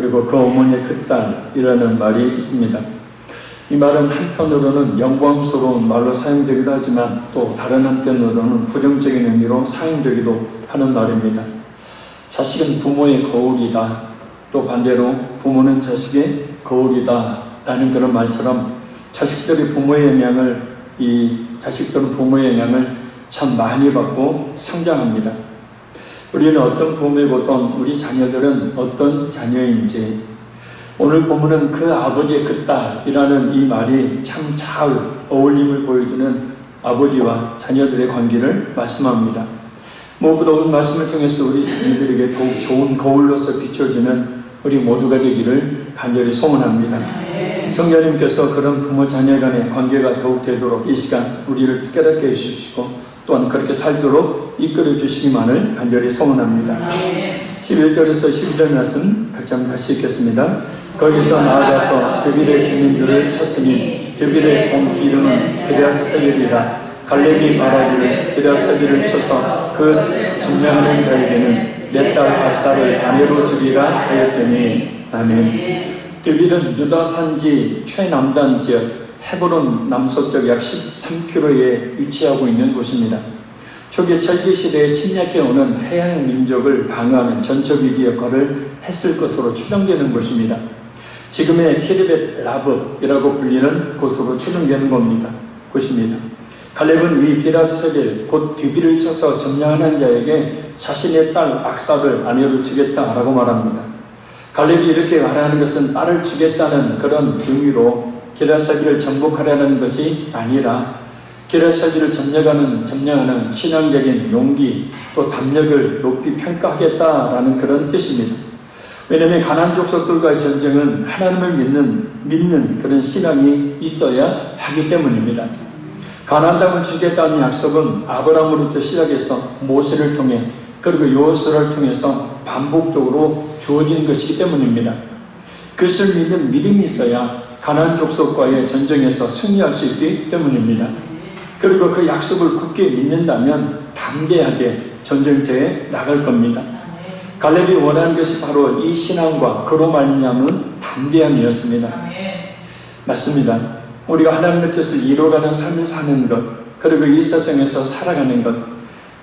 그리고 그 어머니의 그 딸이라는 말이 있습니다. 이 말은 한편으로는 영광스러운 말로 사용되기도 하지만 또 다른 한편으로는 부정적인 의미로 사용되기도 하는 말입니다. 자식은 부모의 거울이다. 또 반대로 부모는 자식의 거울이다 라는 그런 말처럼 자식들은 부모의 영향을 참 많이 받고 성장합니다. 우리는 어떤 부모이고든 우리 자녀들은 어떤 자녀인지, 오늘 본문은 그 아버지의 그 딸이라는 이 말이 참 잘 어울림을 보여주는 아버지와 자녀들의 관계를 말씀합니다. 무엇보다 오늘 말씀을 통해서 우리 자녀들에게 더욱 좋은 거울로서 비춰지는 우리 모두가 되기를 간절히 소원합니다. 성령님께서 그런 부모 자녀 간의 관계가 더욱 되도록 이 시간 우리를 깨닫게 해주시고 또한 그렇게 살도록 이끌어 주시기만을 간절히 소원합니다. 11절에서 12절 말씀 같이 한번 다시 읽겠습니다. 거기서 나아가서 드빌의 주민들을 쳤으니 드빌의 본 이름은 기럇세벨이라. 갈렙이 말하기를 기럇세벨을 쳐서 그 점령하는 자에게는 내 딸 악사를 아내로 주리라 하였더니. 아멘. 드빌은 유다 산지 최남단 지역 헤브론 남서쪽 약 13km에 위치하고 있는 곳입니다. 초기 철기시대에 침략해오는 해양 민족을 방어하는 전초기지 역할을 했을 것으로 추정되는 곳입니다. 지금의 키르벳 라봇이라고 불리는 곳으로 추정되는 곳입니다. 갈렙은 이 기럇세벨 곧 드빌을 쳐서 점령하는 자에게 자신의 딸 악사를 아내로 주겠다라고 말합니다. 갈렙이 이렇게 말하는 것은 딸을 주겠다는 그런 의미로 기럇세벨을 정복하려는 것이 아니라 기럇세벨을 점령하는 신앙적인 용기 또 담력을 높이 평가하겠다라는 그런 뜻입니다. 왜냐하면 가나안 족속들과의 전쟁은 하나님을 믿는 그런 신앙이 있어야 하기 때문입니다. 가나안 땅을 주겠다는 약속은 아브라함으로부터 시작해서 모세를 통해 그리고 여호수아를 통해서 반복적으로 주어진 것이기 때문입니다. 그것을 믿는 믿음이 있어야 가나안 족속과의 전쟁에서 승리할 수 있기 때문입니다. 그리고 그 약속을 굳게 믿는다면 담대하게 전쟁터에 나갈 겁니다. 갈렙이 원하는 것이 바로 이 신앙과 그로 말미암은 담대함이었습니다. 맞습니다. 우리가 하나님의 뜻을 이루어가는 삶을 사는 것, 그리고 이 세상에서 살아가는 것,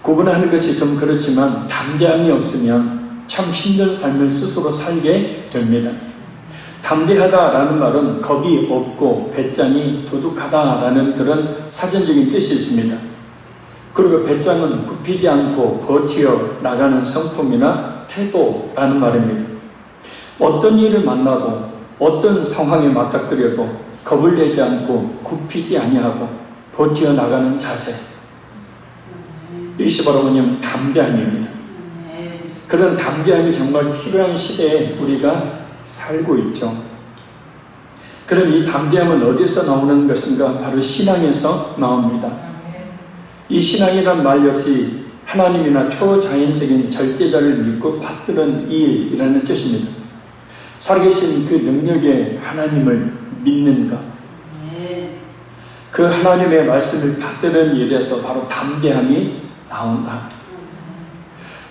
구분하는 것이 좀 그렇지만 담대함이 없으면 참 힘든 삶을 스스로 살게 됩니다. 담대하다라는 말은 겁이 없고 배짱이 두둑하다라는 그런 사전적인 뜻이 있습니다. 그리고 배짱은 굽히지 않고 버티어 나가는 성품이나 태도라는 말입니다. 어떤 일을 만나도 어떤 상황에 맞닥뜨려도 겁을 내지 않고 굽히지 아니하고 버티어 나가는 자세, 이것이 바로 뭐냐면 담대함입니다. 그런 담대함이 정말 필요한 시대에 우리가 살고 있죠. 그럼 이 담대함은 어디서 나오는 것인가? 바로 신앙에서 나옵니다. 이 신앙이란 말 역시 하나님이나 초자연적인 절대자를 믿고 받드는 일이라는 뜻입니다. 살아계신 그 능력의 하나님을 믿는 것, 그 하나님의 말씀을 받드는 일에서 바로 담대함이 나온다.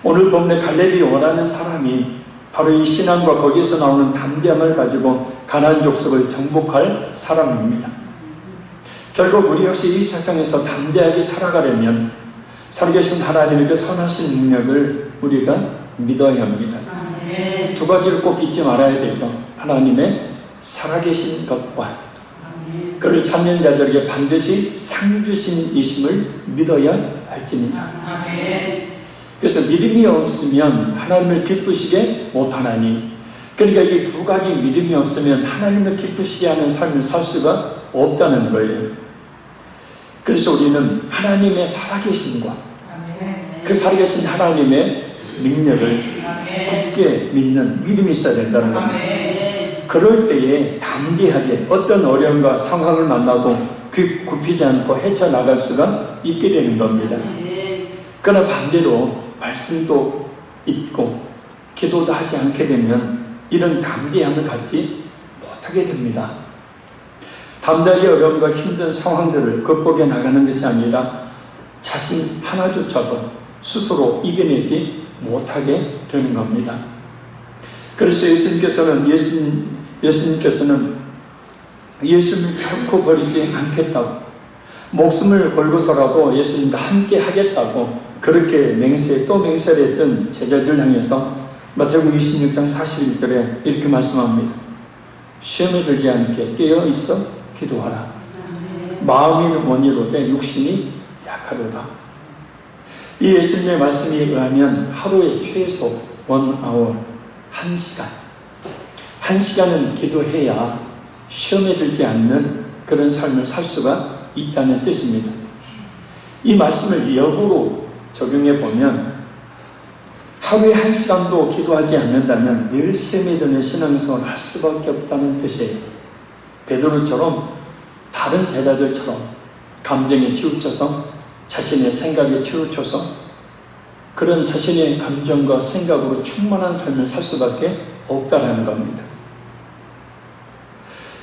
오늘 본문에 갈렙이 원하는 사람이 바로 이 신앙과 거기서 나오는 담대함을 가지고 가나안 족속을 정복할 사람입니다. 결국 우리 역시 이 세상에서 담대하게 살아가려면 살아계신 하나님의 그 선하신 능력을 우리가 믿어야 합니다. 두 가지를 꼭 잊지 말아야 되죠. 하나님의 살아계신 것과 그를 찾는 자들에게 반드시 상주신 이심을 믿어야 할지니라. 그래서 믿음이 없으면 하나님을 기쁘시게 못하나니, 그러니까 이 두 가지 믿음이 없으면 하나님을 기쁘시게 하는 삶을 살 수가 없다는 거예요. 그래서 우리는 하나님의 살아계심과 그 살아계신 하나님의 능력을 굳게 믿는 믿음이 있어야 된다는 겁니다. 그럴 때에 담대하게 어떤 어려움과 상황을 만나도 굽히지 않고 헤쳐나갈 수가 있게 되는 겁니다. 그러나 반대로 말씀도 잊고 기도도 하지 않게 되면 이런 담대함을 갖지 못하게 됩니다. 담대하게 어려움과 힘든 상황들을 극복해 나가는 것이 아니라 자신 하나조차도 스스로 이겨내지 못하게 되는 겁니다. 그래서 예수님께서는 예수님을 결코 버리지 않겠다고, 목숨을 걸고서라도 예수님과 함께 하겠다고 그렇게 또 맹세를 했던 제자들 향해서 마태복음 26장 41절에 이렇게 말씀합니다. 시험에 들지 않게 깨어있어 기도하라. 마음이 원이로되 육신이 약하도다. 이 예수님의 말씀에 의하면 하루에 최소 1hour, 1시간, 1시간은 기도해야 시험에 들지 않는 그런 삶을 살 수가 있다는 뜻입니다. 이 말씀을 역으로 적용해 보면 하루에 1시간도 기도하지 않는다면 늘 시험에 드는 신앙생활을 할 수밖에 없다는 뜻이에요. 베드로처럼, 다른 제자들처럼 감정에 치우쳐서, 자신의 생각에 치우쳐서 그런 자신의 감정과 생각으로 충만한 삶을 살 수밖에 없다는 겁니다.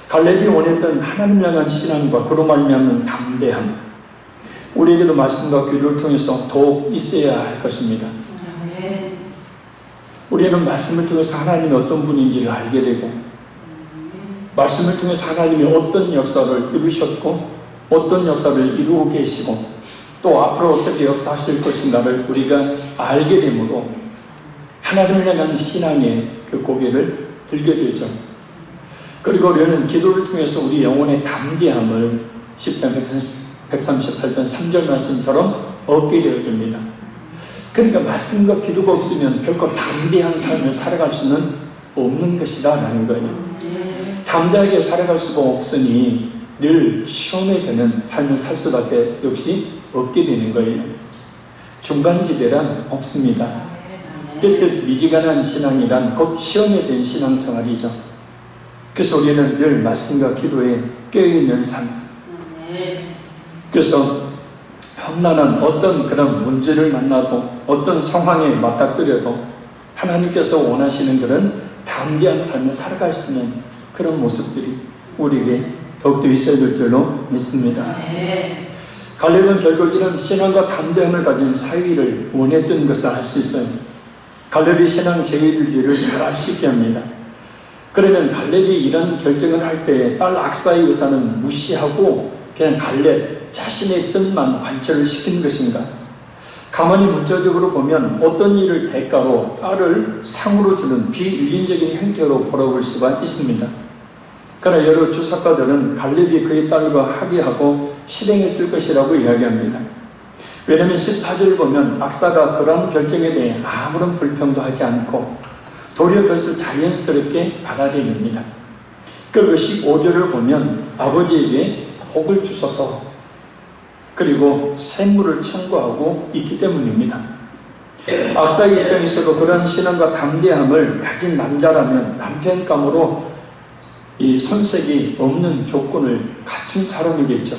갈렙이 원했던 하나님을 향한 신앙과 그로 말미암는 담대함, 우리에게도 말씀과 기도를 통해서 더욱 있어야 할 것입니다. 우리는 말씀을 통해서 하나님이 어떤 분인지를 알게 되고, 말씀을 통해서 하나님이 어떤 역사를 이루셨고 어떤 역사를 이루고 계시고 또 앞으로 어떻게 역사하실 것인가를 우리가 알게 되므로 하나님을 향한 신앙의 그 고개를 들게 되죠. 그리고 우리는 기도를 통해서 우리 영혼의 담대함을 10편 138편 3절 말씀처럼 얻게 되어집니다. 그러니까 말씀과 기도가 없으면 결코 담대한 삶을 살아갈 수는 없는 것이다 라는 거예요. 담대하게 살아갈 수가 없으니 늘 시험에 드는 삶을 살 수밖에 역시 없게 되는 거예요. 중간지대란 없습니다. 뜻뜻 미지근한 신앙이란 곧 시험에 된 신앙생활이죠. 그래서 우리는 늘 말씀과 기도에 깨어있는 삶, 그래서 험난한 어떤 그런 문제를 만나도 어떤 상황에 맞닥뜨려도 하나님께서 원하시는 그런 담대한 삶을 살아갈 수 있는 그런 모습들이 우리에게 더욱더 있어야 될 줄로 믿습니다. 갈렙은 결국 이런 신앙과 담대함을 가진 사위를 원했던 것을 알 수 있어요. 갈렙이 신앙 제일주의를 잘 알 수 있게 합니다. 그러면 갈렙이 이런 결정을 할 때 딸 악사의 의사는 무시하고 그냥 갈렙 자신의 뜻만 관철을 시키는 것인가? 가만히 문자적으로 보면 어떤 일을 대가로 딸을 상으로 주는 비윤리적인 형태로 보아볼 수가 있습니다. 그러나 여러 주석가들은 갈렙이 그의 딸과 합의하고 실행했을 것이라고 이야기합니다. 왜냐하면 14절을 보면 악사가 그러한 결정에 대해 아무런 불평도 하지 않고 도리어 그것을 자연스럽게 받아들입니다. 그리고 15절을 보면 아버지에게 복을 주소서, 그리고 샘물을 청구하고 있기 때문입니다. 악사의 입장에서도 그런 신앙과 담대함을 가진 남자라면 남편감으로 이 손색이 없는 조건을 갖춘 사람이겠죠.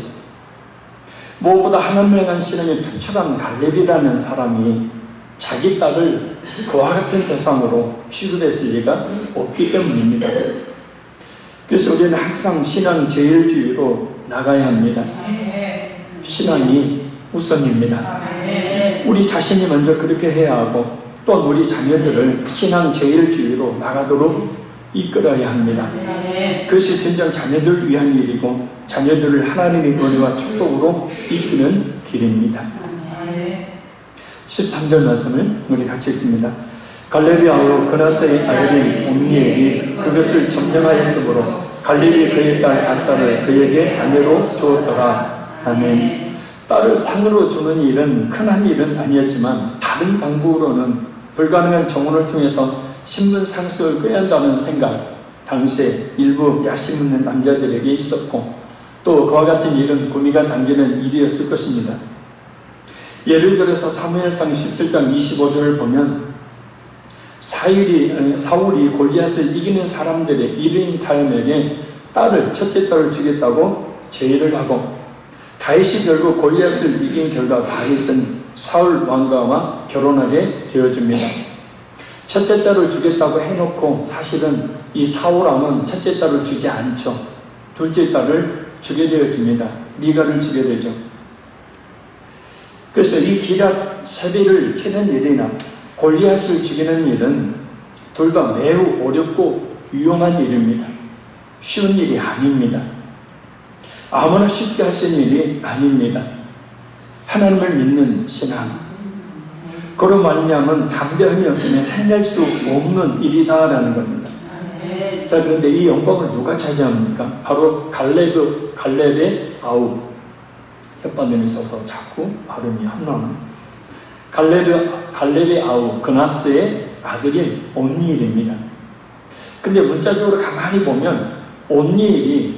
무엇보다 하나님을 향한 신앙에 투철한 갈렙이라는 사람이 자기 딸을 그와 같은 대상으로 취급했을 리가 없기 때문입니다. 그래서 우리는 항상 신앙 제일주의로 나가야 합니다. 신앙이 우선입니다. 우리 자신이 먼저 그렇게 해야 하고 또 우리 자녀들을 신앙 제일주의로 나가도록 이끌어야 합니다. 그것이 진정 자녀들을 위한 일이고 자녀들을 하나님의 은혜와 축복으로 이끄는 길입니다. 13절 말씀을 우리 같이 읽습니다. 갈렙이 아우로 그나스의 아들인 온니엘이 그것을 점령하였으므로 갈렙이 그의 딸 악사를 그에게 아내로 주었더라. 아멘. 딸을 상으로 주는 일은 흔한 일은 아니었지만 다른 방법으로는 불가능한 정원을 통해서 신분 상승을 꾀한다는 생각, 당시에 일부 야심 있는 남자들에게 있었고 또 그와 같은 일은 구미가 당기는 일이었을 것입니다. 예를 들어서 사무엘상 17장 25절을 보면 사울이 골리앗을 이기는 사람들의 1인 사람에게 첫째 딸을 주겠다고 제의를 하고 다윗이 결국 골리앗을 이긴 결과 다윗은 사울 왕가와 결혼하게 되어집니다. 첫째 딸을 주겠다고 해놓고 사실은 이 사울 왕은 첫째 딸을 주지 않죠. 둘째 딸을 주게 되어집니다. 미가를 주게 되죠. 그래서 이 기랏 세비를 치는 일이나 골리앗을 죽이는 일은 둘 다 매우 어렵고 위험한 일입니다. 쉬운 일이 아닙니다. 아무나 쉽게 할 수 있는 일이 아닙니다. 하나님을 믿는 신앙, 그런 말미암은 담대함이 없으면 해낼 수 없는 일이다라는 겁니다. 자, 그런데 이 영광을 누가 차지합니까? 바로 갈렙의 아우. 혓바늘에 있어서 자꾸 발음이 안 나오네. 갈렙의 아우 그나스의 아들인 온니엘입니다. 근데 문자적으로 가만히 보면 온니엘이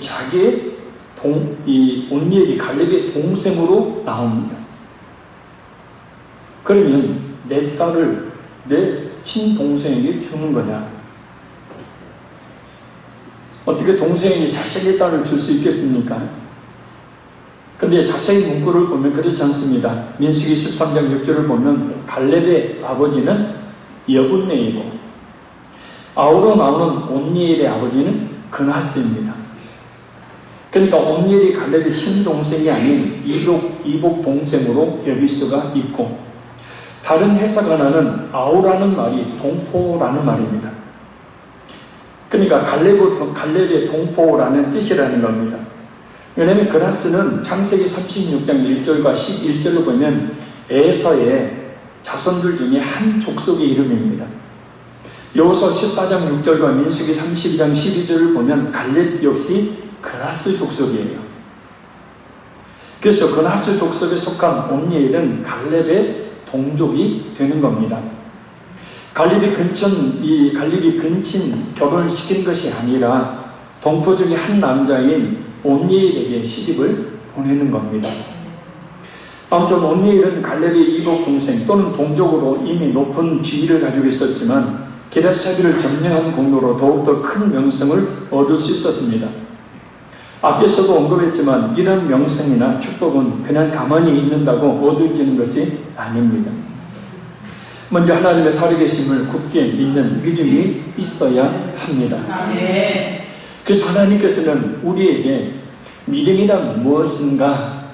온니엘이 갈렙의 동생으로 나옵니다. 그러면 내 딸을 내 친동생에게 주는 거냐? 어떻게 동생에게 자식의 딸을 줄 수 있겠습니까? 근데 자세히 문구를 보면 그렇지 않습니다. 민수기 13장 6절을 보면 갈렙의 아버지는 여분네이고 아우로 나오는 온니엘의 아버지는 그나스입니다. 그러니까 온니엘이 갈렙의 친동생이 아닌 이복 동생으로 여길 수가 있고, 다른 해석하나는 아우라는 말이 동포라는 말입니다. 그러니까 갈렙의 동포라는 뜻이라는 겁니다. 왜냐하면 그나스는 창세기 36장 1절과 11절로 보면 에서의 자손들 중에 한 족속의 이름입니다. 여호수아 14장 6절과 민수기 32장 12절을 보면 갈렙 역시 그나스 족속이에요. 그래서 그나스 족속에 속한 온니엘은 갈렙의 동족이 되는 겁니다. 갈렙이 근친 결혼을 시킨 것이 아니라 동포 중에 한 남자인 온니엘에게 시집을 보내는 겁니다. 아무튼 온니엘은 갈렙의 이복 동생 또는 동족으로 이미 높은 지위를 가지고 있었지만 기럇사비를 점령한 공로로 더욱더 큰 명성을 얻을 수 있었습니다. 앞에서도 언급했지만 이런 명성이나 축복은 그냥 가만히 있는다고 얻어지는 것이 아닙니다. 먼저 하나님의 살아계심을 굳게 믿는 믿음이 있어야 합니다. 그래서 하나님께서는 우리에게 믿음이란 무엇인가,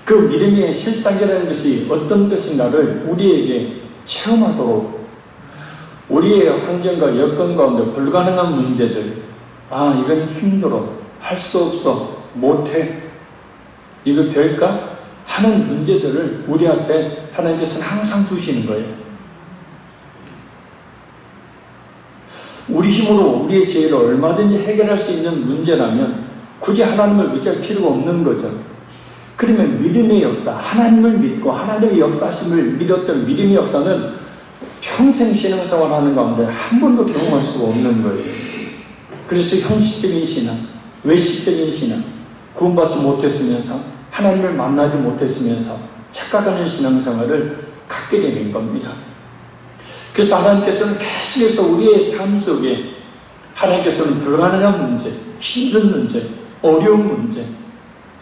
그 믿음의 실상이라는 것이 어떤 것인가를 우리에게 체험하도록, 우리의 환경과 여건 가운데 불가능한 문제들, 이건 힘들어, 할 수 없어, 못해, 이거 될까? 하는 문제들을 우리 앞에 하나님께서는 항상 두시는 거예요. 우리 힘으로 우리의 죄를 얼마든지 해결할 수 있는 문제라면 굳이 하나님을 의지할 필요가 없는 거죠. 그러면 믿음의 역사, 하나님을 믿고 하나님의 역사심을 믿었던 믿음의 역사는 평생 신앙생활하는 가운데 한 번도 경험할 수가 없는 거예요. 그래서 현실적인 신앙, 외식적인 신앙, 구원받지 못했으면서 하나님을 만나지 못했으면서 착각하는 신앙생활을 갖게 되는 겁니다. 그래서 하나님께서는 계속해서 우리의 삶 속에 하나님께서는 불가능한 문제, 힘든 문제, 어려운 문제,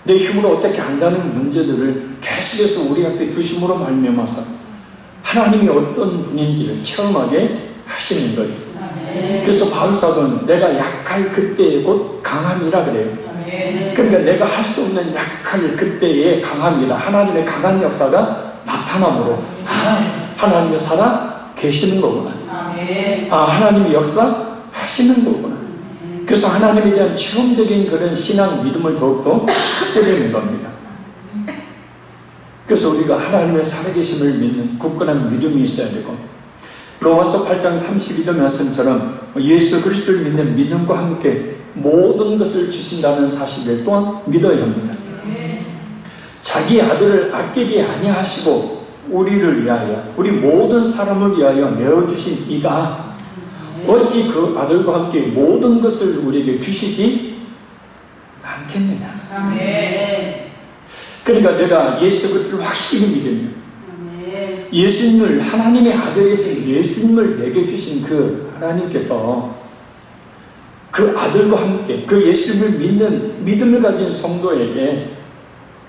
내 힘으로 어떻게 한다는 문제들을 계속해서 우리 앞에 두심으로 말미암아서 하나님이 어떤 분인지를 체험하게 하시는 거예요. 그래서 바울사도는 내가 약할 그때에 곧 강함이라 그래요. 그러니까 내가 할 수 없는 약할 그때의 강함이라, 하나님의 강한 역사가 나타남으로 하나님의 살아 계시는 거구나. 하나님의 역사 하시는 거구나. 그래서 하나님에 대한 체험적인 그런 신앙 믿음을 더욱더 갖게 되는 겁니다. 그래서 우리가 하나님의 살아계심을 믿는 굳건한 믿음이 있어야 되고, 로마서 8장 32절 말씀처럼 예수 그리스도를 믿는 믿음과 함께 모든 것을 주신다는 사실을 또한 믿어야 합니다. 자기 아들을 아끼지 아니하시고 우리를 위하여, 우리 모든 사람을 위하여 내어주신 이가 어찌 그 아들과 함께 모든 것을 우리에게 주시지 않겠느냐. 그러니까 내가 예수 그리스도를 확실히 믿으면, 예수님을, 하나님의 아들에서 예수님을 내게 주신 그 하나님께서 그 아들과 함께 그 예수님을 믿는 믿음을 가진 성도에게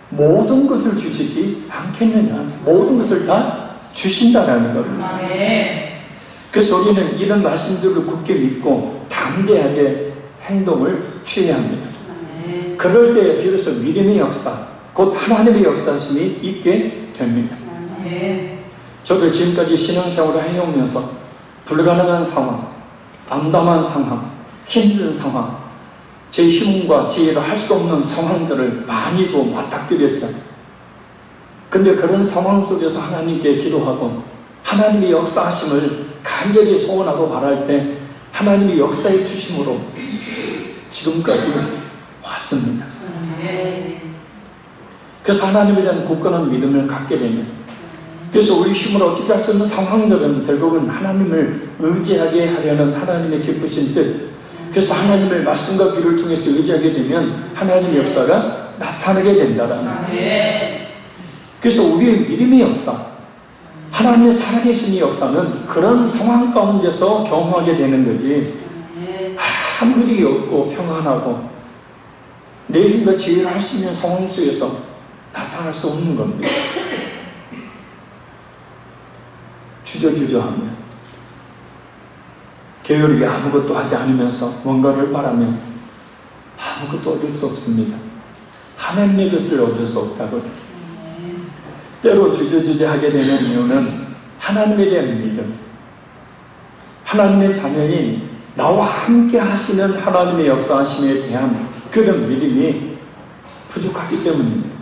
모든 것을 주시지 않겠느냐. 모든 것을 다 주신다라는 겁니다. 그래서 우리는 이런 말씀들을 굳게 믿고 담대하게 행동을 취해야 합니다. 그럴 때 비로소 믿음의 역사, 곧 하나님의 역사심이 있게 됩니다. 저도 지금까지 신앙생활을 해오면서 불가능한 상황, 암담한 상황, 힘든 상황, 제 힘과 지혜로 할 수 없는 상황들을 많이도 맞닥뜨렸죠. 근데 그런 상황 속에서 하나님께 기도하고 하나님의 역사하심을 간절히 소원하고 바랄 때 하나님이 역사해 주심으로 지금까지 왔습니다. 그래서 하나님에 대한 굳건한 믿음을 갖게 되면, 그래서 우리 힘으로 어떻게 할 수 없는 상황들은 결국은 하나님을 의지하게 하려는 하나님의 기쁘신 뜻, 그래서 하나님의 말씀과 비를 통해서 의지하게 되면 하나님의 역사가 나타나게 된다라는. 그래서 우리의 믿음의 역사, 하나님의 살아계신 역사는 그런 상황 가운데서 경험하게 되는 거지, 아무 일이 없고 평안하고 내 힘과 지혜를 할 수 있는 상황 속에서 나타날 수 없는 겁니다. 주저주저하며 게으르게 아무것도 하지 않으면서 뭔가를 바라면 아무것도 얻을 수 없습니다. 하나님의 것을 얻을 수 없다고. 때로 주저주저하게 되는 이유는 하나님에 대한 믿음, 하나님의 자녀인 나와 함께 하시는 하나님의 역사하심에 대한 그런 믿음이 부족하기 때문입니다.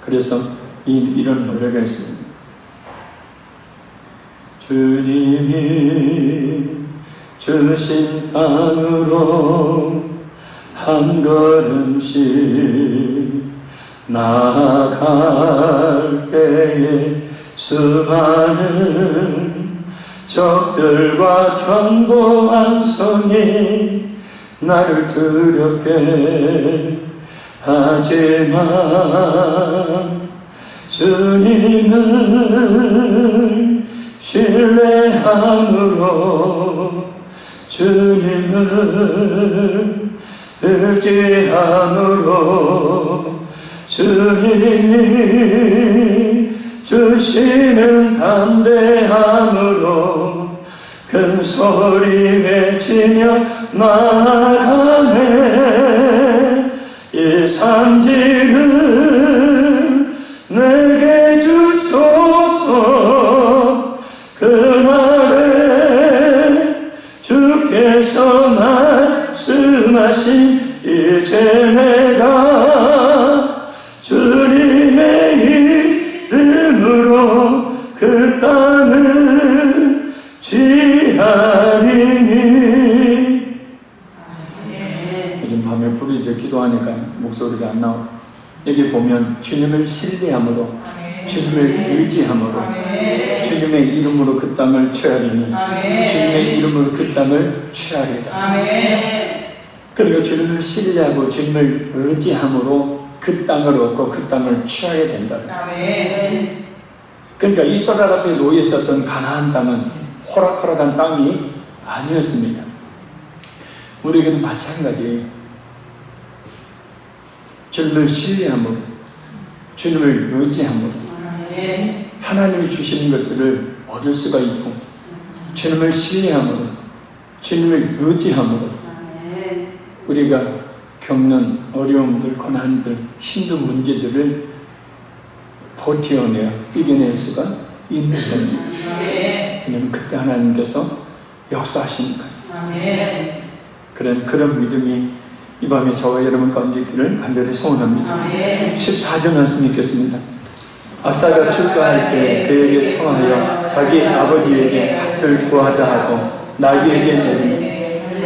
그래서 이런 노래가 있습니다. 주님이 주신 땅으로 한 걸음씩 나아갈 때에 수많은 적들과 견고한 성이 나를 두렵게 하지만 주님을 신뢰함으로, 주님을 의지함으로, 주님이 주시는 담대함으로 큰 소리 외치며 나아가네. 이 산지를 내게 주소서. 그날에 주께서 말씀하신 이제 내가 주님의 이름으로 그 땅을 취하리니. 요즘 밤에 부르짖어 기도하니까 목소리가 안 나오고, 여기 보면 주님을 신뢰함으로, 주님을 의지함으로, 주님의 이름으로 그 땅을 취하리니, 주님의 이름으로 그 땅을 취하리라. 그러니까 주님을 신뢰하고 주님을 의지함으로 그 땅을 얻고 그 땅을 취하게 된다. 그러니까 이스라엘 앞에 놓여 있었던 가나안 땅은 호락호락한 땅이 아니었습니다. 우리에게는 마찬가지예요. 주님을 신뢰함으로, 주님을 의지함으로 하나님이 주시는 것들을 얻을 수가 있고, 주님을 신뢰함으로, 주님을 의지함으로 우리가 겪는 어려움들, 고난들, 힘든 문제들을 버텨내어 이겨낼 수가 있는 겁니다. 왜냐하면 그때 하나님께서 역사하시니까. 그런 믿음이 이 밤에 저와 여러분 가운데 있기를 간절히 소원합니다. 14절 말씀 읽겠습니다. 아사가 출가할 때 그에게 청하여 자기 아버지에게 밭을 구하자 하고 나귀에게 내리니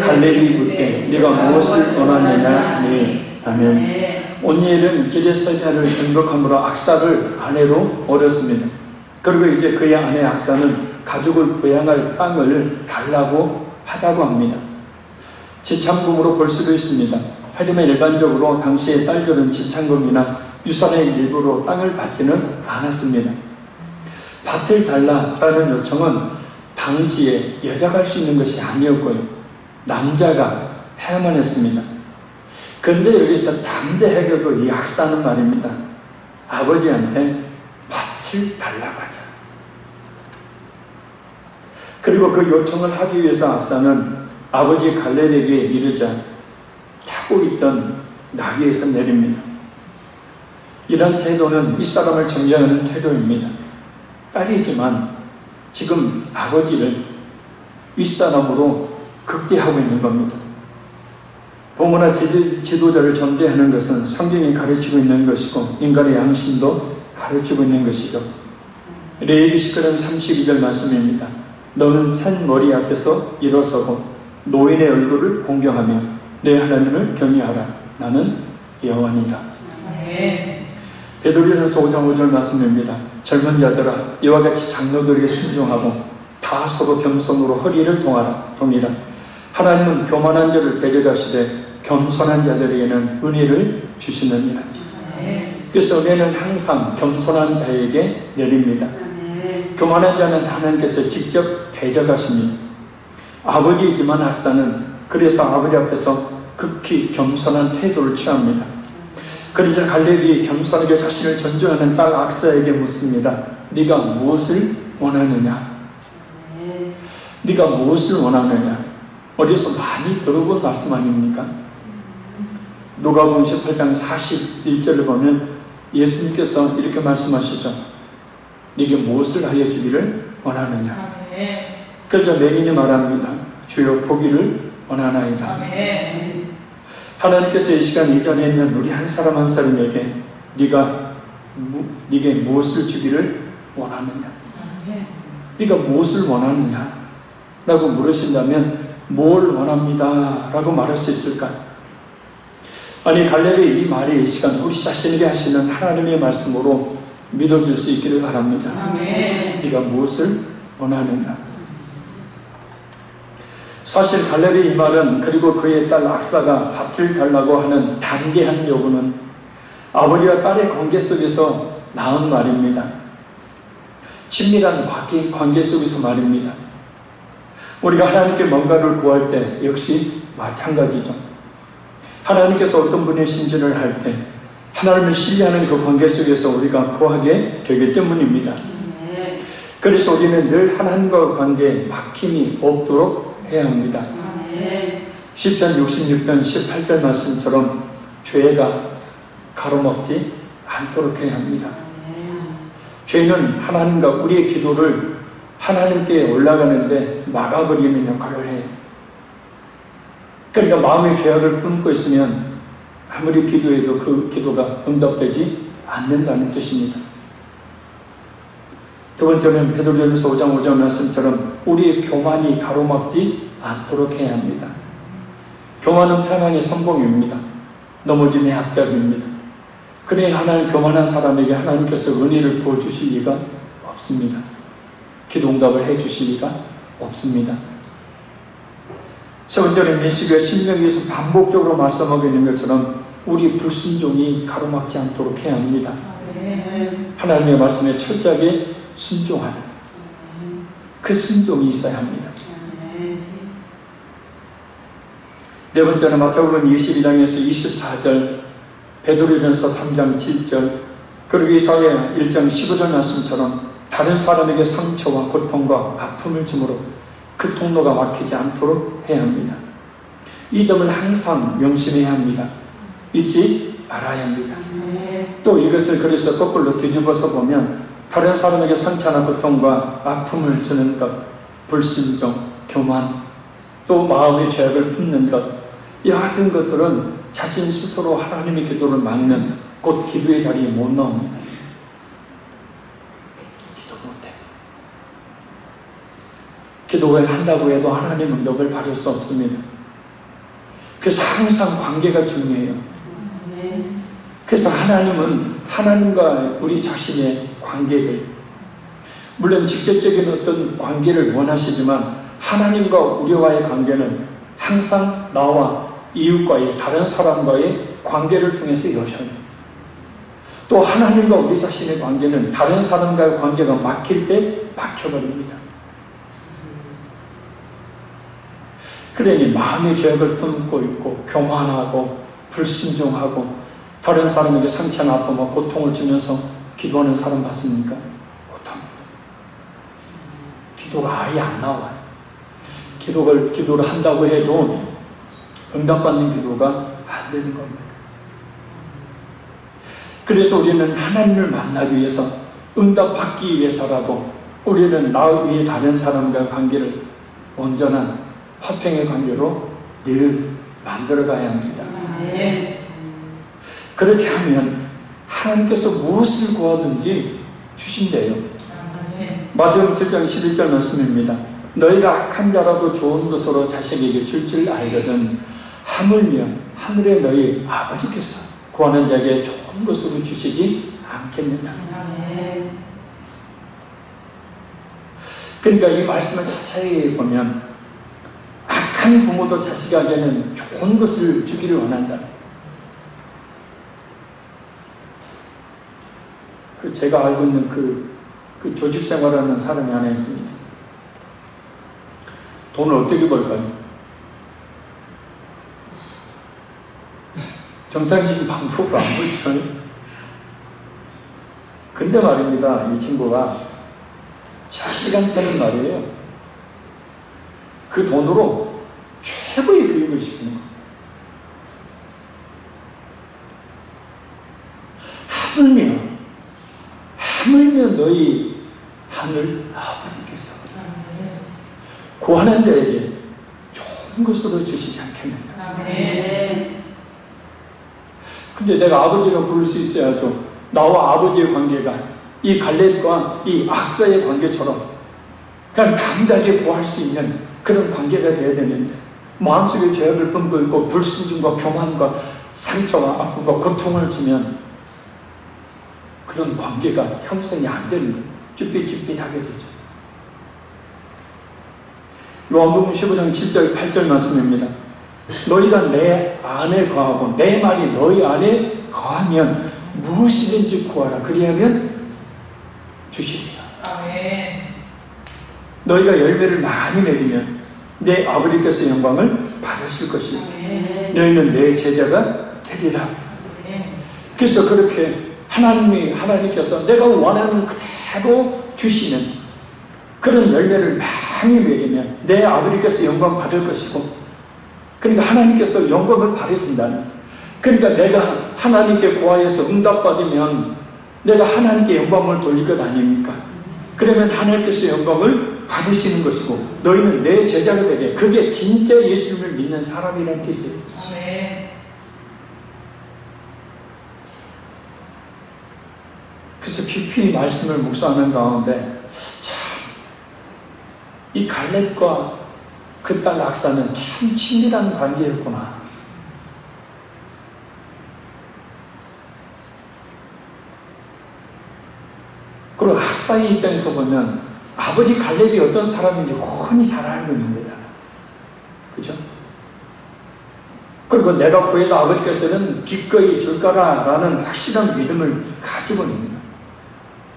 갈렙이 묻되 네가 무엇을 원하느냐 하니. 아멘. 온니엘은 기레스자를 변곡함으로 악사를 아내로 얻었습니다. 그리고 이제 그의 아내 악사는 가족을 부양할 땅을 달라고 하자고 합니다. 지참금으로 볼 수도 있습니다. 하지만 일반적으로 당시의 딸들은 지참금이나 유산의 일부로 땅을 받지는 않았습니다. 밭을 달라라는 요청은 당시에 여자가 할 수 있는 것이 아니었고요, 남자가 해야만 했습니다. 그런데 여기서 담대하게도 이 악사는 말입니다. 아버지한테 밭을 달라고 하자. 그리고 그 요청을 하기 위해서 악사는 아버지 갈렙에게 이르자 타고 있던 나귀에서 내립니다. 이런 태도는 이 사람을 정죄하는 태도입니다. 딸이지만 지금 아버지를 윗사람으로 극대하고 있는 겁니다. 부모나 지도자를 존대하는 것은 성경이 가르치고 있는 것이고 인간의 양심도 가르치고 있는 것이죠. 레위기 19장 32절 말씀입니다. 너는 산 머리 앞에서 일어서고 노인의 얼굴을 공경하며 내 하나님을 경외하라. 나는 여호와니라. 베드로전서 5장 5절 말씀입니다. 젊은 자들아 이와 같이 장로들에게 순종하고 다 서로 겸손으로 허리를 동이라. 하나님은 교만한 자를 데려가시되 겸손한 자들에게는 은혜를 주시느니라. 그래서 은혜는 항상 겸손한 자에게 내립니다. 교만한 자는 하나님께서 직접 대적하십니다. 아버지이지만 악사는 그래서 아버지 앞에서 극히 겸손한 태도를 취합니다. 그러자 갈렙이 겸손하게 자신을 존중하는 딸 악사에게 묻습니다. 네가 무엇을 원하느냐? 네가 무엇을 원하느냐? 어디서 많이 들어본 말씀 아닙니까? 누가복음 18장 41절을 보면 예수님께서 이렇게 말씀하시죠. 네게 무엇을 하여 주기를 원하느냐? 그래서 맹인이 말합니다. 주여 보기를 원하나이다. 하나님께서 이 시간 이전에 있는 우리 한 사람 한 사람에게 네게 무엇을 주기를 원하느냐? 네가 무엇을 원하느냐? 라고 물으신다면 뭘 원합니다 라고 말할 수 있을까? 아니 갈렙의 이 말이 이 시간 우리 자신에게 하시는 하나님의 말씀으로 믿어줄 수 있기를 바랍니다. 네가 무엇을 원하느냐? 사실 갈렙의 이 말은 그리고 그의 딸 악사가 밭을 달라고 하는 담대한 요구는 아버지와 딸의 관계 속에서 나온 말입니다. 친밀한 관계 속에서 말입니다. 우리가 하나님께 뭔가를 구할 때 역시 마찬가지죠. 하나님께서 어떤 분이신지를 할 때 하나님을 신뢰하는 그 관계 속에서 우리가 구하게 되기 때문입니다. 그래서 우리는 늘 하나님과 관계에 막힘이 없도록 해야 합니다. 시편 66편 18절 말씀처럼 죄가 가로막지 않도록 해야 합니다. 죄는 하나님과 우리의 기도를 하나님께 올라가는데 막아버리는 역할을 해요. 그러니까 마음의 죄악을 품고 있으면 아무리 기도해도 그 기도가 응답되지 않는다는 뜻입니다. 두 번째는 베드로전서 5장 5절 말씀처럼 우리의 교만이 가로막지 않도록 해야 합니다. 교만은 편향의 선봉입니다. 넘어짐의 앞잡이입니다. 그러니 교만한 사람에게 하나님께서 은혜를 부어주실 리가 없습니다. 기도 응답을 해주실 리가 없습니다. 세 번째는 민수기가 신명기에서 반복적으로 말씀하고 있는 것처럼 우리 불순종이 가로막지 않도록 해야 합니다. 하나님의 말씀에 철저하게 순종하는 그 순종이 있어야 합니다. 네 번째는 마태복음 22장에서 24절, 베드로전서 3장 7절, 그리고 이사야 1장 15절 말씀처럼 다른 사람에게 상처와 고통과 아픔을 주므로 그 통로가 막히지 않도록 해야 합니다. 이 점을 항상 명심해야 합니다. 잊지 말아야 합니다. 또 이것을 그래서 거꾸로 뒤집어서 보면 다른 사람에게 상처나 고통과 아픔을 주는 것, 불순종, 교만, 또 마음의 죄악을 품는 것, 이 같은 것들은 자신 스스로 하나님의 기도를 막는 곧 기도의 자리에 못 나옵니다. 기도를 한다고 해도 하나님은 능력을 받을 수 없습니다. 그래서 항상 관계가 중요해요. 그래서 하나님은 하나님과 우리 자신의 관계를, 물론 직접적인 어떤 관계를 원하시지만 하나님과 우리와의 관계는 항상 나와 이웃과의, 다른 사람과의 관계를 통해서 이루어져요. 또 하나님과 우리 자신의 관계는 다른 사람과의 관계가 막힐 때 막혀버립니다. 그러니 마음의 죄악을 품고 있고 교만하고 불순종하고 다른 사람에게 상처나 아픔과 고통을 주면서 기도하는 사람 봤습니까? 못합니다. 기도가 아예 안 나와요. 기도를 한다고 해도 응답받는 기도가 안 되는 겁니다. 그래서 우리는 하나님을 만나기 위해서 응답받기 위해서라도 우리는 나 위에 다른 사람과 관계를 온전한 화평의 관계로 늘 만들어가야 합니다. 그렇게 하면 하나님께서 무엇을 구하든지 주신대요. 마태복음 7장 11절 말씀입니다. 너희가 악한 자라도 좋은 것으로 자식에게 줄 줄 알거든 하물며 하늘에 너희 아버지께서 구하는 자에게 좋은 것으로 주시지 않겠느냐. 그러니까 이 말씀을 자세히 보면 악한 부모도 자식에게는 좋은 것을 주기를 원한다. 제가 알고 있는 그 조직생활하는 사람이 하나 있습니다. 돈을 어떻게 벌까요? 정상적인 방법으로 안 벌죠. 근데 말입니다, 이 친구가 자식한테는 말이에요, 그 돈으로 최고의 교육을 시키는 거예요. 하물며 너희 하늘 아버지께서 구하는 자에게 좋은 것으로 주시지 않겠느냐. 근데 내가 아버지로 부를 수 있어야죠. 나와 아버지의 관계가 이 갈렙과 이 악사의 관계처럼 그냥 담대하게 구할 수 있는 그런 관계가 되어야 되는데, 마음속에 죄악을 품고 불순종과 교만과 상처와 아픔과 고통을 주면 그런 관계가 형성이 안 되는 거예요. 쭈삣쭈삣하게 되죠. 요한복음 15장 7절 8절 말씀입니다. 너희가 내 안에 거하고 내 말이 너희 안에 거하면 무엇이든지 구하라. 그리하면 주시리라. 아멘. 너희가 열매를 많이 맺으면 내 아버지께서 영광을 받으실 것이고 너희는 내 제자가 되리라. 그래서 그렇게 하나님께서 내가 원하는 그대로 주시는 그런 열매를 많이 맺으면 내 아버지께서 영광 받을 것이고, 그러니까 하나님께서 영광을 받으신다는, 그러니까 내가 하나님께 구하여서 응답받으면 내가 하나님께 영광을 돌릴 것 아닙니까? 그러면 하나님께서 영광을 받으시는 것이고 너희는 내 제자가 되게, 그게 진짜 예수님을 믿는 사람이라는 뜻이에요. 아멘. 그래서 깊이 말씀을 묵상하는 가운데 참 이 갈렙과 그 딸 악사는 참 친밀한 관계였구나. 그리고 악사의 입장에서 보면 아버지 갈렙이 어떤 사람인지 훤히 잘 알고 있습니다. 그죠? 그리고 내가 구해도 아버지께서는 기꺼이 줄 거라라는 확실한 믿음을 가지고 있는 거예요.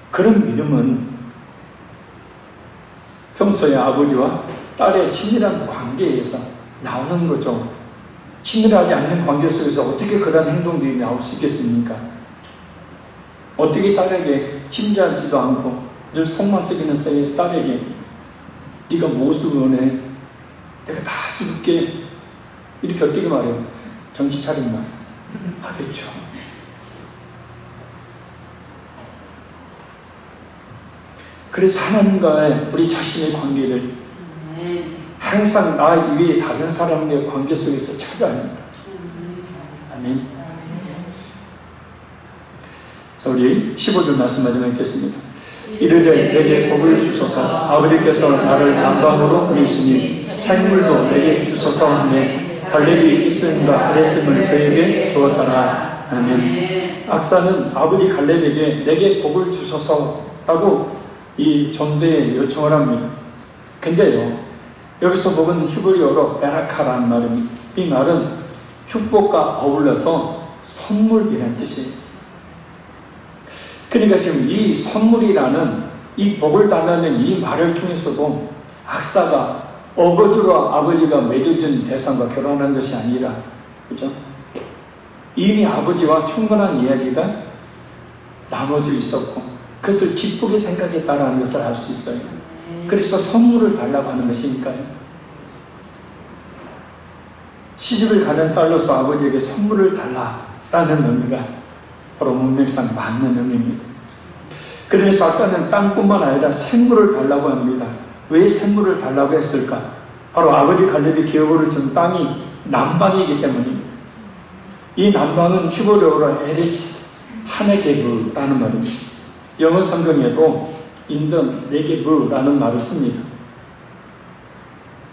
그런 믿음은 평소에 아버지와 딸의 친밀한 관계에서 나오는 거죠. 친밀하지 않는 관계 속에서 어떻게 그런 행동들이 나올 수 있겠습니까? 어떻게 딸에게 친절하지도 않고 늘 속만 썩이는 사이에 딸에게 네가 무엇을 원해? 내가 다 줄게. 이렇게 어떻게 말해요? 정신 차리면 하겠죠. 그래서 하나님과의 우리 자신의 관계를 항상 나 위에 다른 사람의 관계 속에서 찾아야 합니다. 아멘. 자, 우리 15절 말씀 마지막 읽겠습니다. 이르되 내게 복을 주소서. 아버지께서 나를 남방으로 보내시니 생물도 내게 주소서 하며 갈렙이 있음과 그랬음을 그에게 주었더라. 아멘. 악사는 아버지 갈렙에게 내게 복을 주소서라고 이 전대에 요청을 합니다. 근데요, 여기서 복은 히브리어로 베라카라는 말입니다. 이 말은 축복과 어울려서 선물이라는 뜻이에요. 그러니까 지금 이 선물이라는 이 복을 달라는 이 말을 통해서도 악사가 어거지로 아버지가 맺어준 대상과 결혼한 것이 아니라, 그죠? 이미 아버지와 충분한 이야기가 나눠져 있었고 그것을 기쁘게 생각했다는 것을 알 수 있어요. 그래서 선물을 달라고 하는 것이니까요. 시집을 가는 딸로서 아버지에게 선물을 달라라는 의미가 바로 문맥상 맞는 의미입니다. 그러니 사탄은 땅뿐만 아니라 샘물을 달라고 합니다. 왜 샘물을 달라고 했을까? 바로 아버지 갈렙이 기업으로 준 땅이 남방이기 때문입니다. 이 남방은 히브리어로 에레츠 하네게브라는 말입니다. 영어 성경에도 인던 네게브라는 말을 씁니다.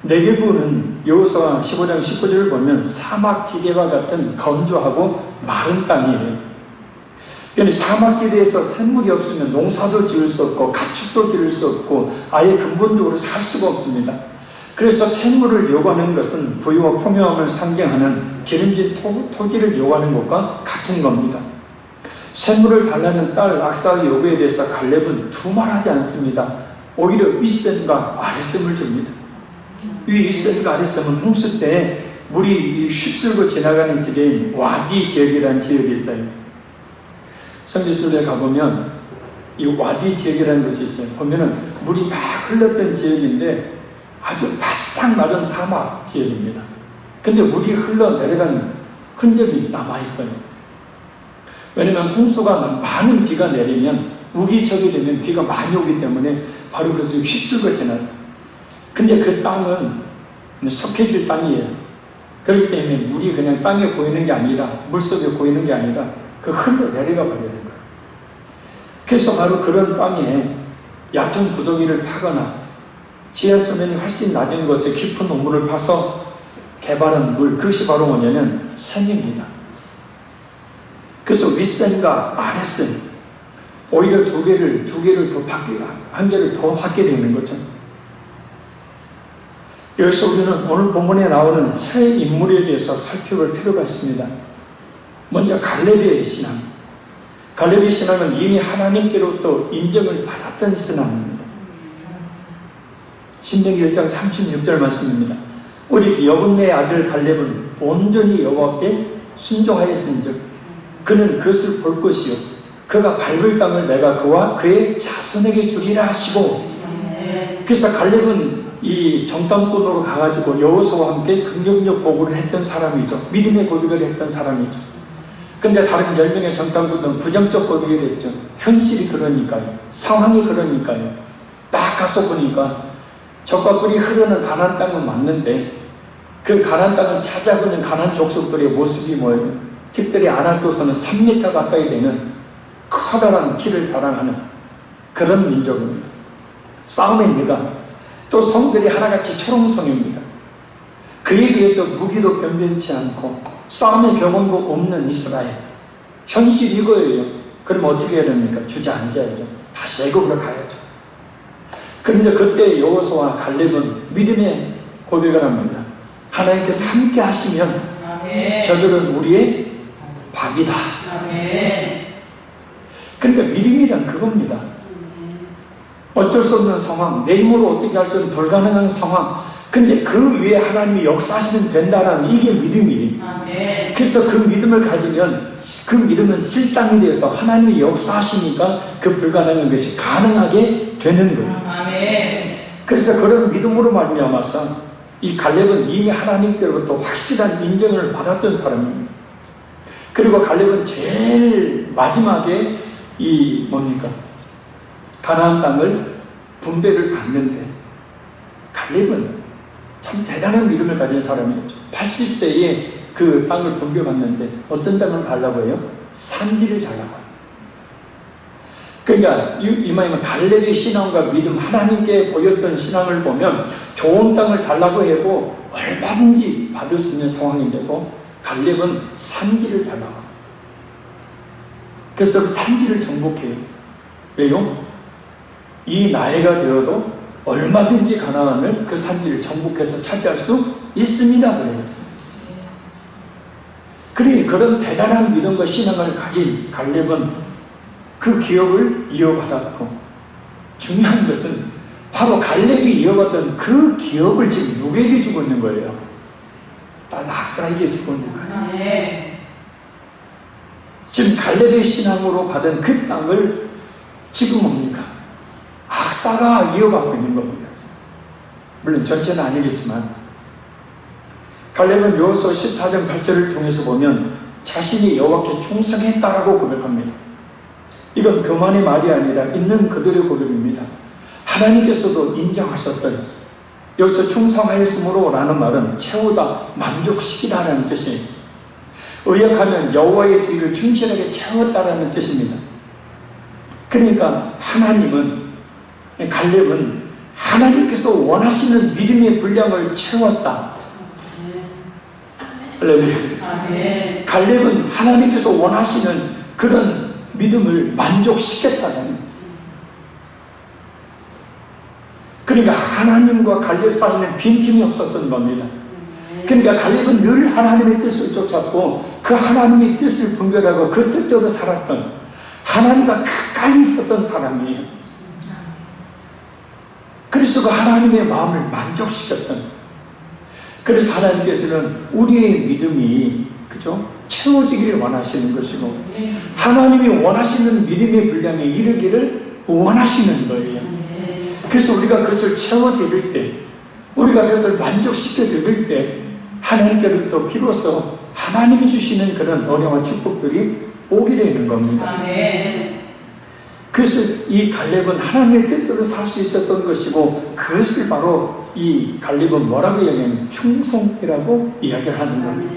네게브는 여호수아 15장 19절을 보면 사막지대와 같은 건조하고 마른 땅이에요. 그러니까 사막지대에서 샘물이 없으면 농사도 지을 수 없고 가축도 기를 수 없고 아예 근본적으로 살 수가 없습니다. 그래서 샘물을 요구하는 것은 부유와 풍요함을 상징하는 기름진 토지를 요구하는 것과 같은 겁니다. 샘물을 달라는 딸 악사의 요구에 대해서 갈렙은 두말하지 않습니다. 오히려 윗샘과 아랫샘을 줍니다. 이 윗샘과 아랫샘은 홍수 때 물이 휩쓸고 지나가는 지대인 와디 지역이라는 지역이 있어요. 성지순례에 가보면 이 와디 지역이라는 곳이 있어요. 보면은 물이 막 흘렀던 지역인데 아주 바싹 마른 사막 지역입니다. 근데 물이 흘러내려간 흔적이 남아있어요. 왜냐면 홍수가 많은 비가 내리면 우기적이 되면 비가 많이 오기 때문에 바로 그것을 휩쓸고 지나요. 근데 그 땅은 석회질 땅이에요. 그렇기 때문에 물이 그냥 땅에 고이는 게 아니라 물속에 고이는 게 아니라 그 흘러내려가 버리는 거예요. 그래서 바로 그런 땅에 얕은 구덩이를 파거나 지하 수면이 훨씬 낮은 곳에 깊은 우물을 파서 개발한 물, 그것이 바로 뭐냐면 샘입니다. 그래서 윗샘과 아랫샘, 오히려 두 개를 더 받게, 한 개를 더 받게 되는 거죠. 여기서 우리는 오늘 본문에 나오는 세 인물에 대해서 살펴볼 필요가 있습니다. 먼저 갈렙의 신앙. 갈렙의 신앙은 이미 하나님께로부터 인정을 받았던 신앙입니다. 신명기 1장 36절 말씀입니다. 우리 여분네의 아들 갈렙은 온전히 여호와께 순종하였은즉 그는 그것을 볼 것이요 그가 밟을 땅을 내가 그와 그의 자손에게 주리라 하시고. 그래서 갈렙은 이 정탐꾼으로 가가지고 여호수아와 함께 긍정적 보고를 했던 사람이죠. 믿음의 고백을 했던 사람이죠. 근데 다른 10명의 정탐꾼은 부정적 고백을 했죠. 현실이 그러니까요. 상황이 그러니까요. 딱 가서 보니까 적과 꿀이 흐르는 가나안 땅은 맞는데 그 가나안 땅을 찾아보는 가나안 족속들의 모습이 뭐예요? 특별히 아낙도서는 3m 가까이 되는 커다란 키를 자랑하는 그런 민족입니다. 싸움의 네가 또 성들이 하나같이 초롱성입니다. 그에 비해서 무기도 변변치 않고 싸움의 경험도 없는 이스라엘. 현실이 이거예요. 그럼 어떻게 해야 됩니까? 주저앉아야죠. 다시 애굽으로 가야죠. 그런데 그때 여호수아와 갈렙은 믿음의 고백을 합니다. 하나님께서 함께 하시면 저들은 우리의 밥이다. 그러니까 믿음이란 그겁니다. 어쩔 수 없는 상황, 내 힘으로 어떻게 할 수 없는 불가능한 상황, 근데 그 위에 하나님이 역사하시면 된다는 이게 믿음이에요. 그래서 그 믿음을 가지면 그 믿음은 실상이 되어서 하나님이 역사하시니까 그 불가능한 것이 가능하게 되는 거예요. 그래서 그런 믿음으로 말미암아서 이 갈렙은 이미 하나님께로부터 확실한 인정을 받았던 사람입니다. 그리고 갈렙은 제일 마지막에 이 뭡니까? 가나안 땅을 분배를 받는데 갈렙은 참 대단한 믿음을 가진 사람이었죠. 80세에 그 땅을 분배받는데 어떤 땅을 달라고 해요? 산지를 달라고 해요. 그러니까 이마이면 갈렙의 신앙과 믿음, 하나님께 보였던 신앙을 보면 좋은 땅을 달라고 해도 얼마든지 받을 수 있는 상황인데도 갈렙은 산지를 달라고 해요. 그래서 그 산지를 정복해요. 왜요? 이 나이가 되어도 얼마든지 가나안을 그 산지를 정복해서 차지할 수 있습니다. 그래요. 그러니 그런 대단한 믿음과 신앙을 가진 갈렙은 그 기업을 이어받았고, 중요한 것은 바로 갈렙이 이어받던 그 기업을 지금 누구에게 주고 있는 거예요? 딸 악사에게 주고 있는 거예요. 지금 갈렙의 신앙으로 받은 그 땅을 지금 뭡니까? 악사가 이어받고 있는 겁니다. 물론 전체는 아니겠지만 갈렙은 여호수아 14장 8절을 통해서 보면 자신이 여호와께 충성했다라고 고백합니다. 이건 교만의 말이 아니라 있는 그들의 고백입니다. 하나님께서도 인정하셨어요. 여기서 충성하였으므로 라는 말은 채우다, 만족시키다라는 뜻이에요. 의역하면 여호와의 뒤를 충실하게 채웠다라는 뜻입니다. 그러니까 갈렙은 하나님께서 원하시는 믿음의 분량을 채웠다. 할렐루야. 갈렙은 하나님께서 원하시는 그런 믿음을 만족시켰다는. 그러니까 하나님과 갈렙 사이에는 빈틈이 없었던 겁니다. 그러니까 갈렙은 늘 하나님의 뜻을 쫓았고 그 하나님의 뜻을 분별하고 그 뜻대로 살았던, 하나님과 가까이 있었던 사람이에요. 그래서 그 하나님의 마음을 만족시켰던. 그래서 하나님께서는 우리의 믿음이 채워지기를 원하시는 것이고 하나님이 원하시는 믿음의 분량에 이르기를 원하시는 거예요. 그래서 우리가 그것을 채워드릴 때, 우리가 그것을 만족시켜드릴 때 하나님께로부터 비로소 하나님이 주시는 그런 은혜와 축복들이 오게 되는 겁니다. 그래서 이 갈렙은 하나님의 뜻대로 살 수 있었던 것이고, 그것을 바로 이 갈렙은 뭐라고 이야기하냐면 충성이라고 이야기를 하는 겁니다.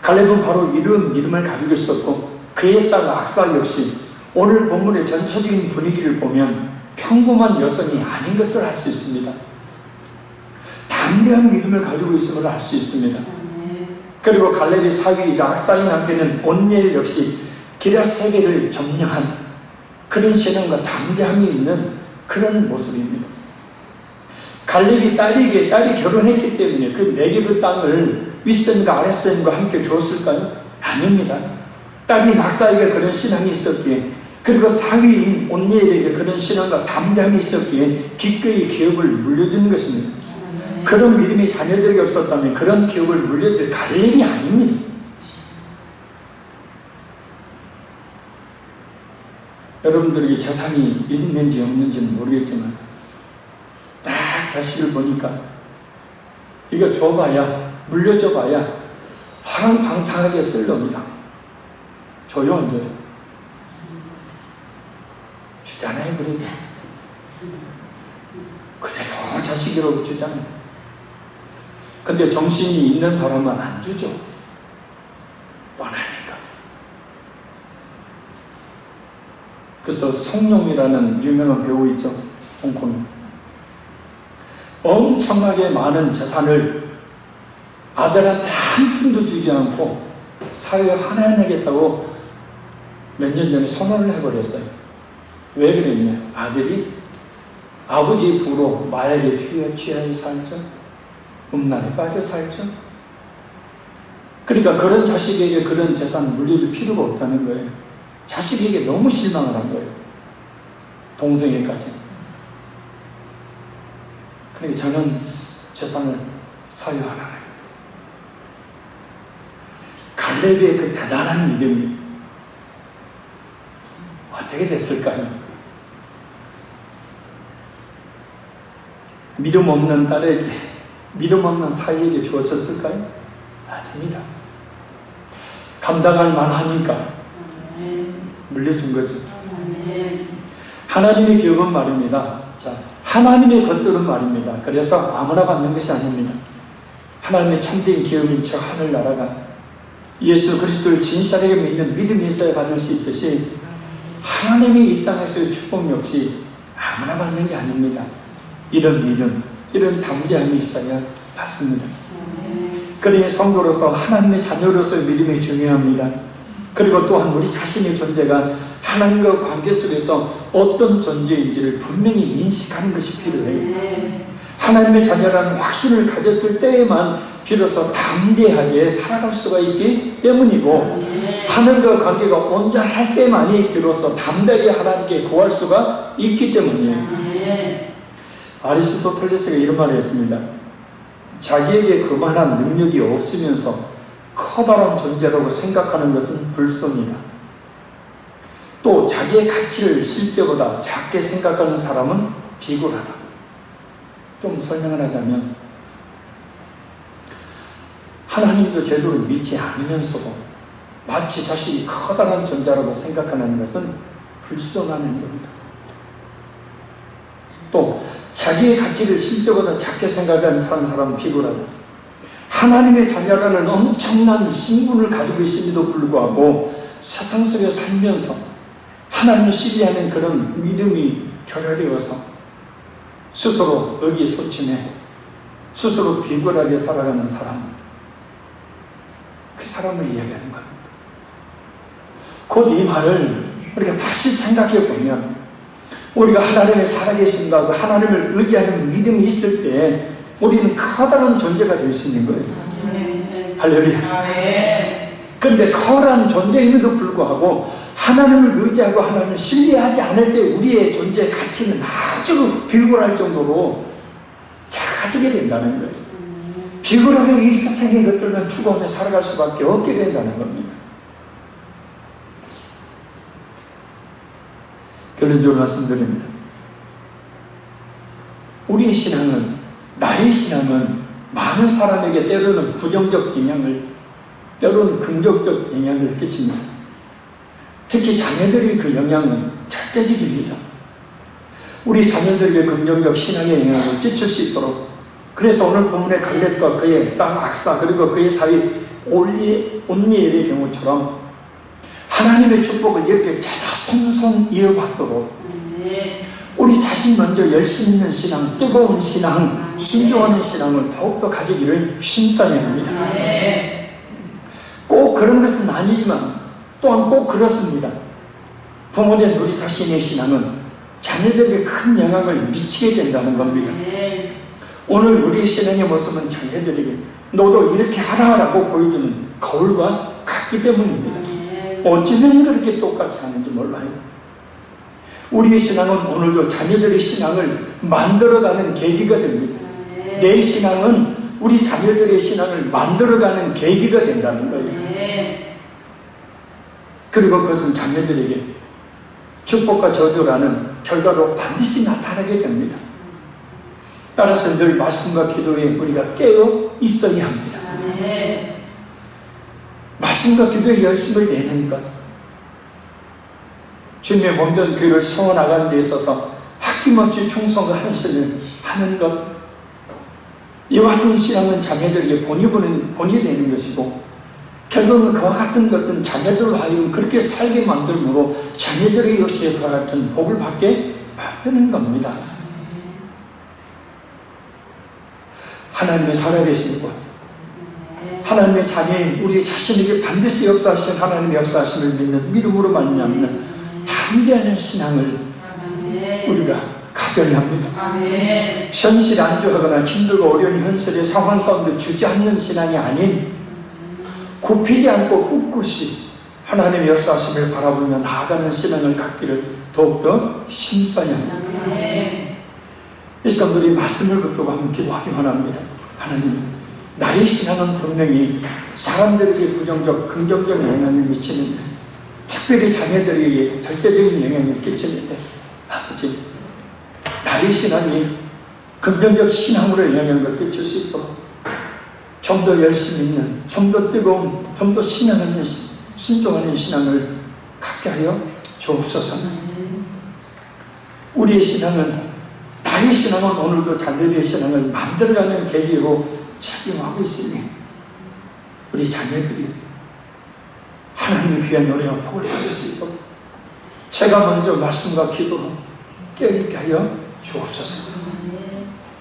갈렙은 바로 이런 믿음을 가지고 있었고, 그에 딸 악사 역시 오늘 본문의 전체적인 분위기를 보면 평범한 여성이 아닌 것을 알 수 있습니다. 담대한 믿음을 가지고 있음을 알 수 있습니다. 그리고 갈렙의 사위이자 악사의 남편은 온니엘 역시 기럇 세계를 점령한 그런 신앙과 담대함이 있는 그런 모습입니다. 갈렙이 딸이 결혼했기 때문에 그 네게브 땅을 윗선과 아랫선과 함께 줬을까요? 아닙니다. 딸이 낙사에게 그런 신앙이 있었기에, 그리고 사위인 온니엘에게 그런 신앙과 담대함이 있었기에 기꺼이 기업을 물려주는 것입니다. 그런 믿음이 자녀들에게 없었다면 그런 기업을 물려줄 갈렙이 아닙니다. 여러분들에게 재산이 있는지 없는지는 모르겠지만 딱 자식을 보니까 이거 줘봐야, 물려줘봐야 화랑방탕하게 쓸 놈이다. 줘요, 안 줘요? 주잖아요, 그래도. 그래도 자식이라고 주잖아요. 근데 정신이 있는 사람은 안 주죠. 뻔하니까. 그래서 성룡이라는 유명한 배우 있죠, 홍콩에. 엄청나게 많은 재산을 아들한테 한 푼도 주지 않고 사회에 하나하나겠다고 몇 년 전에 선언을 해버렸어요. 왜 그랬냐? 아들이 아버지의 부로 마약에 취하여 살죠. 음란에 빠져 살죠. 그러니까 그런 자식에게 그런 재산을 물려줄 필요가 없다는 거예요. 자식에게 너무 실망을 한 거예요. 동생에까지. 그러니까 저는 재산을 사유하라. 갈렙의 그 대단한 믿음이 어떻게 됐을까요? 믿음 없는 딸에게, 믿음 없는 사위에게 주었었을까요? 아닙니다. 감당할 만하니까 물려준 거죠. 하나님의 기업은 말입니다. 자, 하나님의 것들은 말입니다. 그래서 아무나 받는 것이 아닙니다. 하나님의 참된 기업인 저 하늘나라가 예수 그리스도를 진실하게 믿는 믿음이 있어야 받을 수 있듯이 하나님이 이 땅에서의 축복 역시 아무나 받는 게 아닙니다. 이런 믿음, 이런 담대함이 있어야 받습니다. 그러니 성도로서 하나님의 자녀로서의 믿음이 중요합니다. 그리고 또한 우리 자신의 존재가 하나님과 관계 속에서 어떤 존재인지를 분명히 인식하는 것이 필요해요. 하나님의 자녀라는 확신을 가졌을 때에만 비로소 담대하게 살아갈 수가 있기 때문이고, 하나님과 관계가 온전할 때만이 비로소 담대하게 하나님께 구할 수가 있기 때문이에요. 아리스토텔레스가 이런 말을 했습니다. 자기에게 그만한 능력이 없으면서 커다란 존재라고 생각하는 것은 불성이다. 또 자기의 가치를 실제보다 작게 생각하는 사람은 비굴하다. 좀 설명을 하자면, 하나님도 제대로 믿지 않으면서도 마치 자신이 커다란 존재라고 생각하는 것은 불쌍한 행동이다. 또 자기의 가치를 실제보다 작게 생각하는 사람은 비굴하다. 하나님의 자녀라는 엄청난 신분을 가지고 있음에도 불구하고 세상 속에 살면서 하나님을 신뢰하는 그런 믿음이 결여되어서 스스로 의기소침해 스스로 비굴하게 살아가는 사람, 그 사람을 이야기하는 겁니다. 곧 이 말을 우리가 다시 생각해 보면 우리가 하나님의 살아계신다고 하나님을 의지하는 믿음이 있을 때 우리는 커다란 존재가 될 수 있는 거예요. 할렐루야. 그런데 커다란 존재임에도 불구하고 하나님을 의지하고 하나님을 신뢰하지 않을 때 우리의 존재의 가치는 아주 비굴할 정도로 작아지게 된다는 거예요. 비굴하게 이 세상의 것들은 죽어오며 살아갈 수밖에 없게 된다는 겁니다. 결론적으로 말씀드립니다. 우리의 신앙은, 나의 신앙은 많은 사람에게 때로는 부정적 영향을, 때로는 긍정적 영향을 끼칩니다. 특히 자녀들의 그 영향은 절대적입니다. 우리 자녀들에게 긍정적 신앙의 영향을 끼칠 수 있도록, 그래서 오늘 본문의 갈렙과 그의 딸 악사 그리고 그의 사위 온니엘의 경우처럼 하나님의 축복을 이렇게 자자손손 이어받도록 우리 자신 먼저 열심 있는 신앙, 뜨거운 신앙, 순종하는 신앙을 더욱더 가지기를 힘써야 합니다. 꼭 그런 것은 아니지만 또한 꼭 그렇습니다. 부모된 우리 자신의 신앙은 자녀들에게 큰 영향을 미치게 된다는 겁니다. 오늘 우리의 신앙의 모습은 자녀들에게 너도 이렇게 하라고 보여주는 거울과 같기 때문입니다. 어찌면 그렇게 똑같이 하는지 몰라요. 우리의 신앙은 오늘도 자녀들의 신앙을 만들어가는 계기가 됩니다. 내 신앙은 우리 자녀들의 신앙을 만들어가는 계기가 된다는 거예요. 그리고 그것은 자녀들에게 축복과 저주라는 결과로 반드시 나타나게 됩니다. 따라서 늘 말씀과 기도에 우리가 깨어 있어야 합니다. 말씀과 기도에 열심을 내는 것, 주님의 몸된 교회를 세워나가는 데 있어서 아낌없이 충성과 헌신을 하는 것, 이와 같은 신앙은 자녀들에게 본이 되는 것이고 결국은 그와 같은 것은 자녀들로 하여금 그렇게 살게 만들므로 자녀들의 역시 그와 같은 복을 받게 만드는 겁니다. 하나님의 살아계신 것, 하나님의 자녀인 우리 자신에게 반드시 역사하신 하나님의 역사하심을 믿는 믿음으로 말미암는 담대한 신앙을 우리가 가져야 합니다. 현실에 안주하거나 힘들고 어려운 현실의 상황 가운데 주저앉는 신앙이 아닌 굽히지 않고 꿋꿋이 하나님의 역사하심을 바라보며 나아가는 신앙을 갖기를 더욱더 힘써야 합니다. 이 시간 우리 말씀을 붙들고 한번 기도하기만 합니다. 하나님, 나의 신앙은 분명히 사람들에게 부정적, 긍정적 영향을 미치는데 특별히 자녀들에게 절대적인 영향을 끼치는데 아버지, 나의 신앙이 긍정적 신앙으로 영향을 끼칠 수 있도록 좀 더 열심히 있는, 좀 더 뜨거운, 좀 더 신앙하는, 순종하는 신앙을 갖게 하여 주옵소서. 우리의 신앙은, 나의 신앙은 오늘도 자녀들의 신앙을 만들어가는 계기로 착용하고 있으니 우리 자녀들이 하나님의 귀한 노래와 복을 받을 수 있도록 제가 먼저 말씀과 기도로 깨어있게 하여 주옵소서.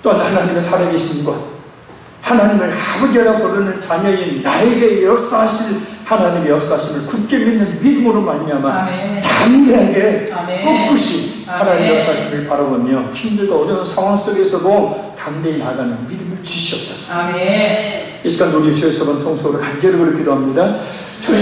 또한 하나님의 살아계심과 하나님을 아버지라 부르는 자녀인 나에게 역사하실 하나님의 역사하심을 굳게 믿는 믿음으로 말미암아 담대하게 꿋꿋이 하나님의 역사하심을 바라보며 힘들고 어려운 상황 속에서도 담대히 나가는 믿음을 주시옵소서. 이 시간 우리 주의 소반 통속으로 간절히 기도합니다. 주여